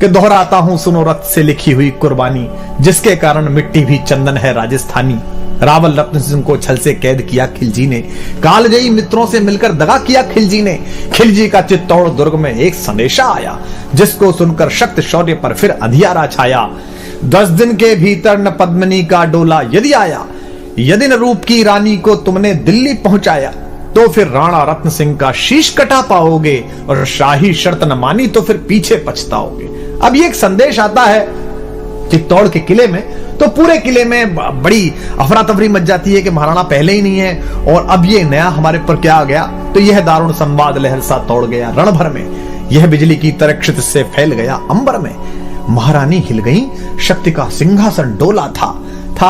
कि दोहराता हूं सुनो रक्त से लिखी हुई कुर्बानी, जिसके कारण मिट्टी भी चंदन है राजस्थानी। रावल रत्न सिंह को छल से कैद किया खिलजी ने, कालजयी मित्रों से मिलकर दगा किया खिलजी ने। खिलजी का चित्तौड़ दुर्ग में एक संदेशा आया, जिसको सुनकर शक्त शौर्य पर फिर अंधियारा छाया। 10 दिन के भीतर न पद्मिनी का डोला यदि आया, यदि न रूप की रानी को तुमने दिल्ली पहुंचाया, तो फिर राणा रत्न सिंह का शीश कटा पाओगे, और शाही शर्त न मानी तो फिर पीछे पछताओगे। अब ये एक संदेश आता है चित्तौड़ के किले में, तो पूरे किले में बड़ी अफरा तफरी मच जाती है कि महाराणा पहले ही नहीं है, और अब ये नया हमारे पर क्या आ गया। तो यह दारुण संवाद लहर सा तोड़ गया रण भर में, यह बिजली की तरह क्षितिज से फैल गया अंबर में। महारानी हिल गई, शक्ति का सिंहासन डोला था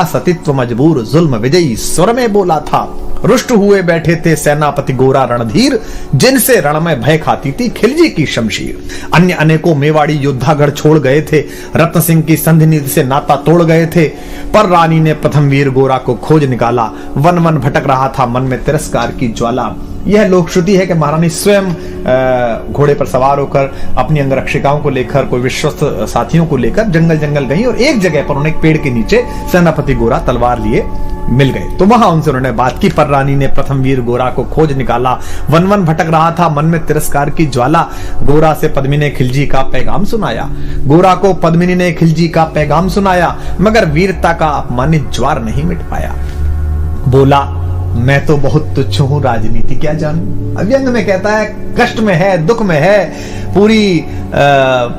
सतीत्व मजबूर जुल्म विजयी स्वर में बोला था। रुष्ट हुए बैठे थे सेनापति गोरा रणधीर, जिनसे रण में भय खाती थी खिलजी की शमशीर। अन्य अनेकों मेवाड़ी योद्धागढ़ छोड़ गए थे, रत्न सिंह की संधि नीति से नाता तोड़ गए थे, पर रानी ने प्रथम वीर गोरा को खोज निकाला। वन वन भटक रहा था मन में तिरस्कार की ज्वाला। यह लोक श्रुति है कि महारानी स्वयं घोड़े पर सवार होकर अपनी अंगरक्षिकाओं को लेकर, कोई विश्वस्त साथियों को लेकर जंगल जंगल गई, और एक जगह पर उन्हें एक पेड़ के नीचे सेनापति गोरा तलवार लिए मिल गए। तो वहां उनसे उन्होंने बात की, पर रानी ने प्रथम वीर गोरा को खोज निकाला। वन वन भटक रहा था मन में तिरस्कार की ज्वाला। गोरा से पद्मिनी ने खिलजी का पैगाम सुनाया, गोरा को पद्मिनी ने खिलजी का पैगाम सुनाया, मगर वीरता का अपमानित ज्वार नहीं मिट पाया। बोला मैं तो बहुत तुच्छ हूं, राजनीति क्या जानूं। अव्यंग में कहता है कष्ट में है, दुख में है, पूरी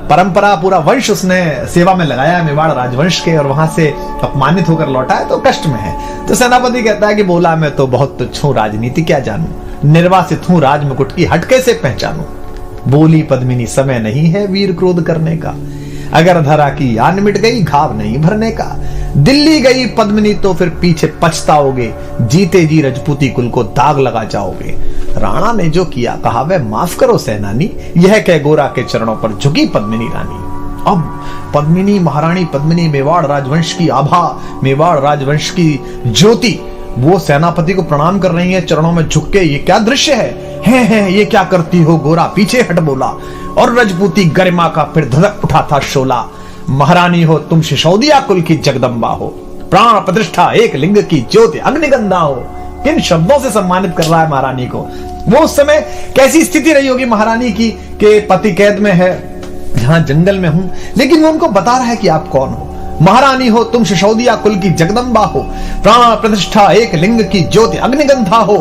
परंपरा, पूरा वंश उसने सेवा में लगाया है मेवाड़ राजवंश के, और वहां से अपमानित होकर लौटा है तो कष्ट में है। तो सेनापति कहता है कि बोला मैं तो बहुत तुच्छ हूं, राजनीति क्या जानूं, निर्वासित हूं, राज मुकुट की हट कैसे पहचानूं। बोली पद्मिनी समय नहीं है वीर क्रोध करने का, अगर धरा की आन मिट गई घाव नहीं भरने का। दिल्ली गई पद्मिनी तो फिर पीछे पछताओगे, जीते जी रजपूती कुल को दाग लगा जाओगे। राणा ने जो किया कहा वह माफ करो सेनानी, यह कह गोरा के चरणों पर झुकी पद्मिनी रानी। अब पद्मिनी, महारानी पद्मिनी, मेवाड़ राजवंश की आभा, मेवाड़ राजवंश की ज्योति, वो सेनापति को प्रणाम कर रही है चरणों में झुक के। ये क्या दृश्य है ये क्या करती हो गोरा, पीछे हट बोला। और रजपूती गरिमा का फिर धधक उठा था शोला। महारानी हो तुम सिसोदिया कुल की जगदम्बा हो, प्राण प्रतिष्ठा एक लिंग की ज्योति अग्निगंधा हो। किन शब्दों से सम्मानित कर रहा है महारानी को। वो उस समय कैसी स्थिति रही होगी महारानी की कि पति कैद में है, जहां जंगल में हूं, लेकिन वो उनको बता रहा है कि आप कौन हो। महारानी हो तुम सिसोदिया कुल की जगदम्बा हो, प्राण प्रतिष्ठा एक लिंग की ज्योति अग्निगंधा हो।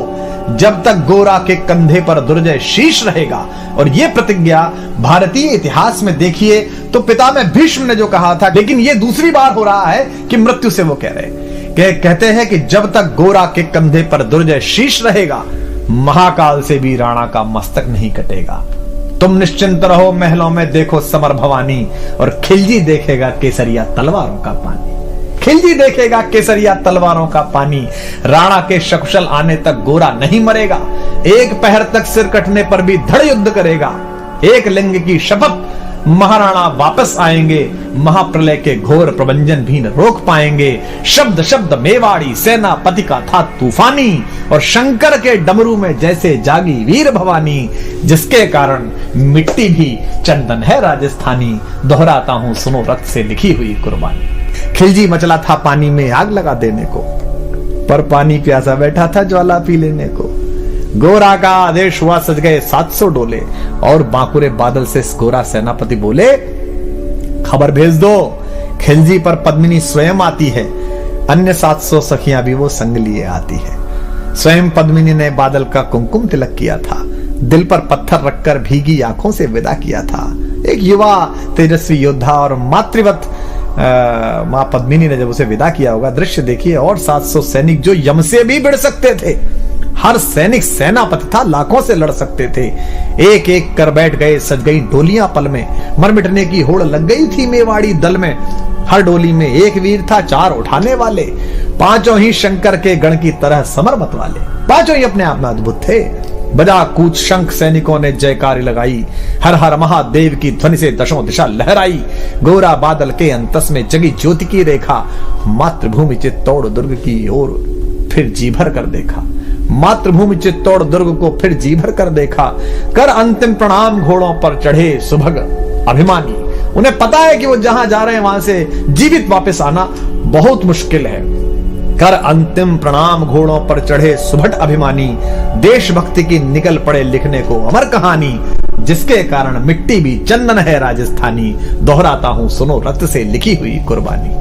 जब तक गोरा के कंधे पर दुर्जय शीश रहेगा। और ये प्रतिज्ञा भारतीय इतिहास में देखिए तो पितामह भीष्म ने जो कहा था, लेकिन ये दूसरी बार हो रहा है कि मृत्यु से वो कह रहे, कहते हैं कि जब तक गोरा के कंधे पर दुर्जय शीश रहेगा, महाकाल से भी राणा का मस्तक नहीं कटेगा। तुम निश्चिंत रहो, महलों में देखो समर भवानी, और खिलजी देखेगा केसरिया तलवारों का पानी। खिलजी देखेगा केसरिया तलवारों का पानी। राणा के सकुशल आने तक गोरा नहीं मरेगा, एक पहर तक सिर कटने पर भी धड़ युद्ध करेगा। एक लिंग की शपथ, महाराणा वापस आएंगे, महाप्रलय के घोर प्रबंजन भी न रोक पाएंगे। शब्द शब्द मेवाड़ी सेनापति का था तूफानी, और शंकर के डमरू में जैसे जागी वीर भवानी, जिसके कारण मिट्टी भी चंदन है राजस्थानी। दोहराता हूं सुनो रक्त से लिखी हुई कुर्बानी। खिलजी मचला था पानी में आग लगा देने को, पर पानी प्यासा बैठा था ज्वाला पी लेने को। गोरा का आदेश हुआ, सज गए 700 डोले, और बांकुरे बादल से गोरा सेनापति बोले खबर भेज दो, खिलजी पर पद्मिनी स्वयं आती है, अन्य 700 सखियां भी वो संग लिए आती है। स्वयं पद्मिनी ने बादल का कुमकुम तिलक किया था, दिल पर पत्थर रखकर भीगी आंखों से विदा किया था। एक युवा तेजस्वी योद्धा और मातृवत मां पद्मिनी ने जब उसे विदा किया होगा, दृश्य देखिए। और 700 सैनिक जो यम से भी भिड़ सकते थे, हर सैनिक सेनापति था, लाखों से लड़ सकते थे, एक एक कर बैठ गए। सज गई डोलियां पल में, मर मिटने की होड़ लग गई थी मेवाड़ी दल में। हर डोली में एक वीर था, 4 उठाने वाले, पांचों ही शंकर के गण की तरह समर मत वाले। पांचों ही अपने आप में अद्भुत थे। बजा कूच शंख सैनिकों ने जयकारी लगाई, हर हर महादेव की ध्वनि से दशों दिशा लहराई। गोरा बादल के अंतस में जगी ज्योति की रेखा, मातृभूमि चित्तौड़ दुर्ग की ओर फिर जी भर कर देखा। मातृभूमि चित्तौड़ दुर्ग को फिर जी भर कर देखा। कर अंतिम प्रणाम घोड़ों पर चढ़े सुभग अभिमानी, उन्हें पता है कि वो जहां जा रहे हैं वहां से जीवित वापस आना बहुत मुश्किल है। कर अंतिम प्रणाम घोड़ों पर चढ़े सुभट अभिमानी, देशभक्ति की निकल पड़े लिखने को अमर कहानी, जिसके कारण मिट्टी भी चंदन है राजस्थानी, दोहराता हूं सुनो रक्त से लिखी हुई कुर्बानी।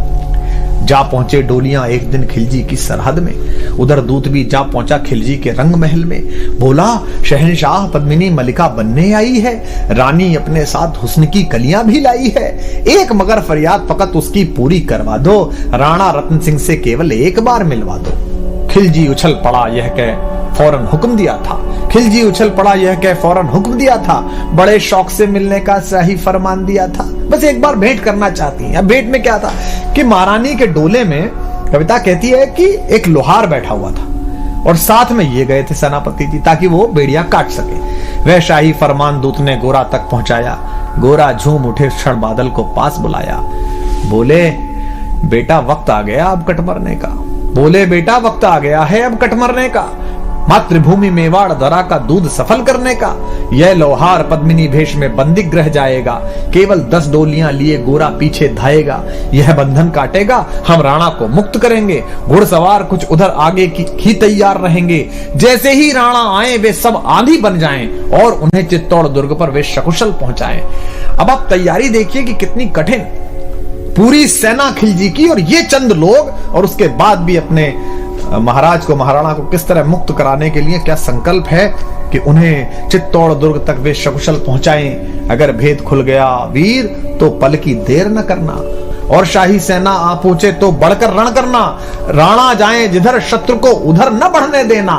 जा पहुंचे डोलियां एक दिन खिलजी की सरहद में, उधर दूत भी जा पहुंचा खिलजी के रंग महल में। बोला शहंशाह पद्मिनी मलिका बनने आई है, रानी अपने साथ हुस्न की कलियां भी लाई है, एक मगर फरियाद फकत उसकी पूरी करवा दो, राणा रत्न सिंह से केवल एक बार मिलवा दो। खिलजी उछल पड़ा यह कह फौरन हुक्म दिया था, खिलजी उछल पड़ा यह कह फौरन हुक्म दिया था, बड़े शौक से मिलने का शाही फरमान दिया था। बस एक बार भेंट करना चाहती हैं। अब भेंट में क्या था कि महारानी के डोले में कविता कहती है कि एक लोहार बैठा हुआ था और साथ में ये गए थे सेनापति जी ताकि वो बेड़िया काट सके। वह शाही फरमान दूत ने गोरा तक पहुंचाया। गोरा झूम उठे क्षण बादल को पास बुलाया। बोले बेटा वक्त आ गया अब कट मरने का, बोले बेटा वक्त आ गया है अब कट मरने का, मातृभूमि मेवाड़ दरा का दूध सफल करने का। यह लोहार पद्मिनी भेष में बंदी ग्रह जाएगा, केवल 10 डोलियां लिए गोरा पीछे धाएगा। यह बंधन काटेगा, हम राणा को मुक्त करेंगे, घुड़सवार कुछ उधर आगे की तैयार रहेंगे। जैसे ही राणा आए वे सब आंधी बन जाएं और उन्हें चित्तौड़ दुर्ग पर वे सकुशल पहुंचाएं। अब आप तैयारी देखिए कि कितनी कठिन, पूरी सेना खिलजी की और ये चंद लोग, और उसके बाद भी अपने महाराज को महाराणा को किस तरह मुक्त कराने के लिए क्या संकल्प है कि उन्हें चित्तौड़ दुर्ग तक वे सकुशल पहुंचाएं। अगर भेद खुल गया वीर तो पल की देर न करना, और शाही सेना आ पहुंचे तो बढ़कर रण करना। राणा जाए जिधर शत्रु को उधर न बढ़ने देना,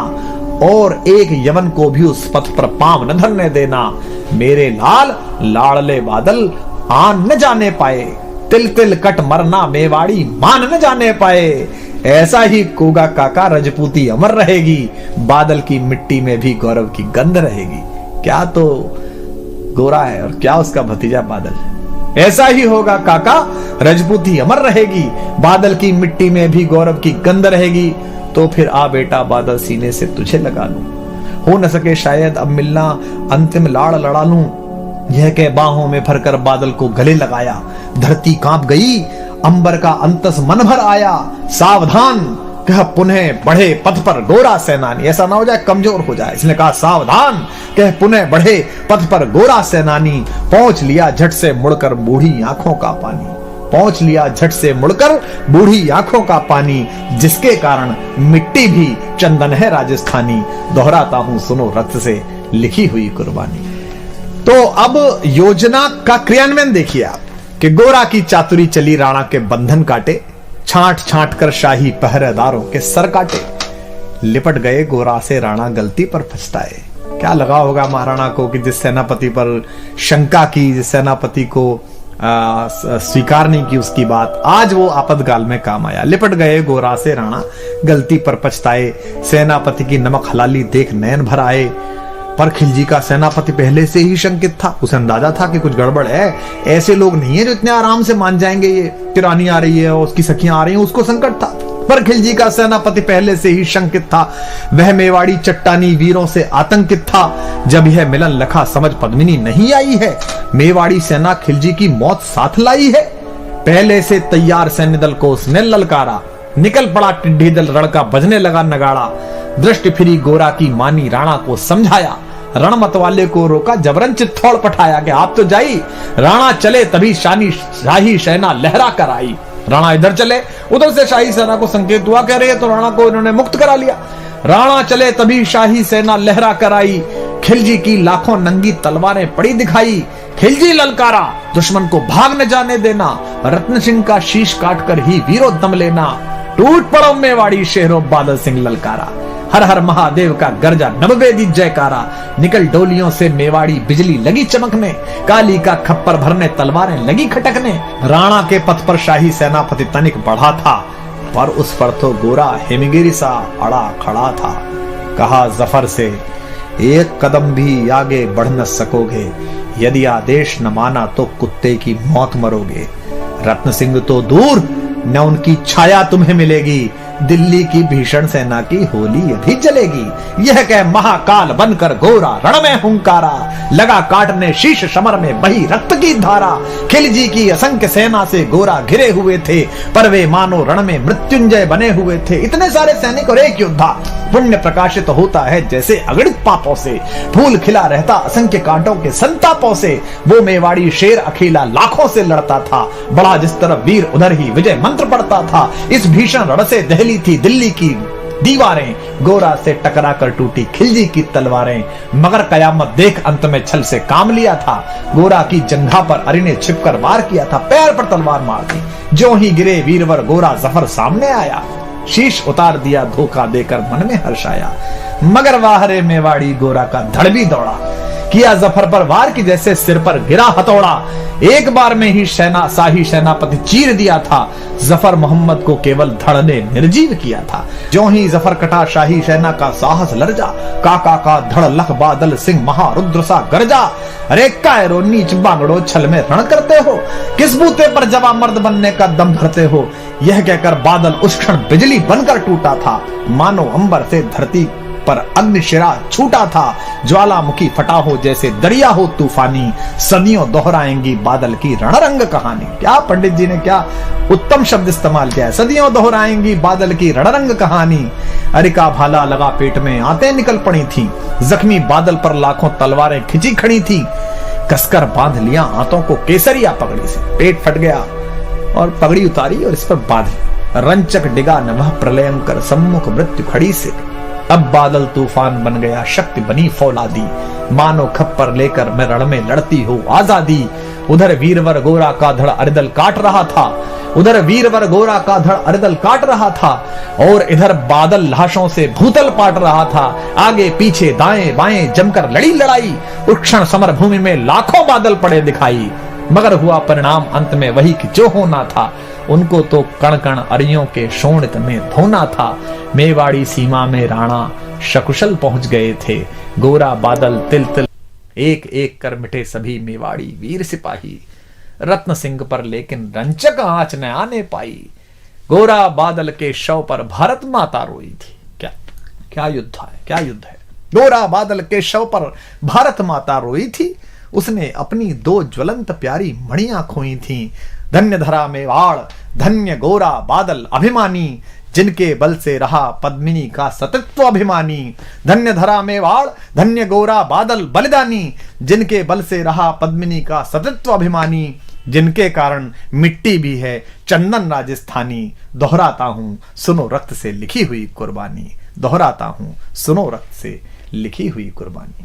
और एक यवन को भी उस पथ पर पांव न धरने देना। मेरे लाल लाड़ले बादल आन न जाने पाए, तिल तिल कट मरना मेवाड़ी मान न जाने पाए। ऐसा ही कोगा काका रजपूती अमर रहेगी, बादल की मिट्टी में भी गौरव की गंध रहेगी। क्या तो गोरा है और क्या उसका भतीजा बादल है। ऐसा ही होगा काका रजपूती अमर रहेगी, बादल की मिट्टी में भी गौरव की गंध रहेगी। तो फिर आ बेटा बादल सीने से तुझे लगा लूं, हो न सके शायद अब मिलना अंतिम लाड़ लड़ा लूं। यह कह बाहों में भरकर बादल को गले लगाया। धरती कांप गई, अंबर का अंतस मन भर आया। सावधान कह पुनः बढ़े पथ पर गोरा सेनानी, ऐसा ना हो जाए कमजोर हो जाए, इसने कहा सावधान कह पुनः बढ़े पथ पर गोरा सेनानी। पहुंच लिया झट से मुड़कर बूढ़ी आंखों का पानी, पहुंच लिया झट से मुड़कर बूढ़ी आंखों का पानी, जिसके कारण मिट्टी भी चंदन है राजस्थानी, दोहराता हूं सुनो रक्त से लिखी हुई कुर्बानी। तो अब योजना का क्रियान्वयन देखिए आप कि गोरा की चातुरी चली, राणा के बंधन काटे, छांट छांट कर शाही पहरेदारों के सर काटे। लिपट गए गोरा से राणा गलती पर पछताए। क्या लगा होगा महाराणा को कि जिस सेनापति पर शंका की, जिस सेनापति को स्वीकार नहीं की उसकी बात, आज वो आपातकाल में काम आया। लिपट गए गोरा से राणा गलती पर पछताए, सेनापति की नमक हलाली देख नयन भर आए। पर खिलजी का सेनापति पहले से ही शंकित था, उसे अंदाजा था कि कुछ गड़बड़ है। ऐसे लोग नहीं है जो इतने आराम से मान जाएंगे ये कि रानी आ रही है और उसकी सखियां आ रही हैं, उसको संकट था। पर खिलजी का सेनापति पहले से ही शंकित था, वह मेवाड़ी चट्टानी वीरों से आतंकित था। जब यह मिलन लखा समझ पद्मिनी नहीं आई है, मेवाड़ी सेना खिलजी की मौत साथ लाई है। पहले से तैयार सैन्य दल को उसने ललकारा, निकल पड़ा टिड्डी दल, रण का बजने लगा नगाड़ा। दृष्टि फिरी गोरा की मानी, राणा को समझाया, रण मतवाले को रोका, जबरन चित्तौड़ पठाया कि आप तो जाई। राणा चले तभी शाही सेना लहरा कर आई। राणा इधर चले, उधर से शाही सेना को संकेत हुआ, कह रहे हैं तो राणा को इन्होंने मुक्त करा लिया। राणा चले तभी शाही सेना लहरा कर आई। खिलजी की लाखों नंगी तलवारें पड़ी दिखाई। खिलजी ललकारा, दुश्मन को भाग न जाने देना, रत्न सिंह का शीश काटकर ही वीरों दम लेना। टूट पड़ो मेवाड़ी शहरों, बादल सिंह ललकारा। हर हर महादेव का गर्जा, नववेदी जयकारा। निकल डोलियों से मेवाड़ी, बिजली लगी चमकने, काली का खप्पर भरने, तलवारें लगी खटकने। राणा के पथ पर शाही सेनापति तनिक बढ़ा था, पर उस पर तो गोरा हिमगिरी सा अड़ा खड़ा था। कहा जफर से, एक कदम भी आगे बढ़ न सकोगे, यदि आदेश न माना तो कुत्ते की मौत मरोगे। रत्न सिंह तो दूर, न उनकी छाया तुम्हें मिलेगी, दिल्ली की भीषण सेना की होली अभी चलेगी। यह कह महाकाल बनकर गोरा रण में हुंकारा, लगा काटने शीश समर में बही रक्त की धारा। खिलजी की असंख्य सेना से गोरा घिरे हुए थे, पर वे मानो रण में मृत्युंजय बने हुए थे। इतने सारे सैनिक और एक योद्धा, पुण्य प्रकाशित होता है जैसे अगणित पापों से, फूल खिला रहता असंख्य कांटों के संतापों से। वो मेवाड़ी शेर अकेला लाखों से लड़ता था, बड़ा जिस तरफ वीर उधर ही विजय मंत्र पढ़ता था। इस भीषण रण से दहली थी दिल्ली की दीवारें, गोरा से टकरा कर टूटी खिलजी की तलवारें। मगर कयामत देख अंत में छल से काम लिया था, गोरा की जंघा पर अरी ने छिपकर वार किया था, पैर पर तलवार मार दी। जो ही गिरे वीरवर गोरा जफर सामने आया, शीश उतार दिया धोखा देकर मन में हर्ष आया। मगर वाहरे मेवाड़ी गोरा का धड़ भी दौड़ा, किया जफर पर वार की जैसे सिर पर गिरा हथौड़ा। एक बार में ही शाही सेनापति चीर दिया था, जफर मोहम्मद को केवल धड़ ने निर्जीव किया था। जो ही जफर कटा शाही सेना का साहस लर्जा, काका का धड़ लख बादल सिंह महारुद्र सा गरजा। अरे कायरो नीच बांगड़ो छल में रण करते हो, किस बूते पर जवा मर्द बनने का दम भरते हो। यह कहकर बादल उस क्षण बिजली बनकर टूटा था, मानो अंबर से धरती पर अग्निशिरा छूटा था। ज्वालामुखी फटा हो जैसे दरिया हो तूफानी, सदियों दोहराएंगी बादल की रणरंग कहानी। क्या पंडित जी ने क्या उत्तम शब्द इस्तेमाल किया है, सदियों दोहराएंगी बादल की रणरंग कहानी। अरिका भाला लगा पेट में आते निकल पड़ी थी, जख्मी बादल पर लाखों तलवारें खिंची खड़ी थी। कसकर बांध लिया आंतों को केसरिया पगड़ी से, पेट फट गया और पगड़ी उतारी और इस पर बांधी। रंचक डिगा न वह प्रलयंकर, सम्मुख मृत्यु खड़ी से। अब बादल तूफान बन गया, शक्ति बनी फौलादी, मानो खप्पर लेकर मैं रण में लड़ती हो आजादी। उधर वीरवर गोरा का धड़ अरिदल काट रहा था, उधर वीरवर गोरा का धड़ अरिदल काट रहा था, और इधर बादल लाशों से भूतल पाट रहा था। आगे पीछे दाएं बाएं जमकर लड़ी लड़ाई, उस क्षण समर भूमि में लाखों बादल पड़े दिखाई। मगर हुआ परिणाम अंत में वही कि जो होना था, उनको तो कण कण अरियों के शोणित में धोना था। मेवाड़ी सीमा में राणा सकुशल पहुंच गए थे, गोरा बादल तिल तिल एक एक कर मिटे सभी मेवाड़ी वीर सिपाही। रत्न सिंह पर लेकिन रंचक आंच न आने पाई, गोरा बादल के शव पर भारत माता रोई थी। क्या युद्ध है, क्या युद्ध है। गोरा बादल के शव पर भारत माता रोई थी, उसने अपनी दो ज्वलंत प्यारी मणियां खोई थी। धन्य धरा मेवाड़, धन्य गोरा बादल अभिमानी, जिनके बल से रहा पद्मिनी का सतत्व अभिमानी। धन्य धरा मेवाड़, धन्य गोरा बादल बलिदानी, जिनके बल से रहा पद्मिनी का सतत्व अभिमानी। जिनके कारण मिट्टी भी है चंदन राजस्थानी। दोहराता हूं सुनो रक्त से लिखी हुई कुर्बानी, दोहराता हूं सुनो रक्त से लिखी हुई कुर्बानी।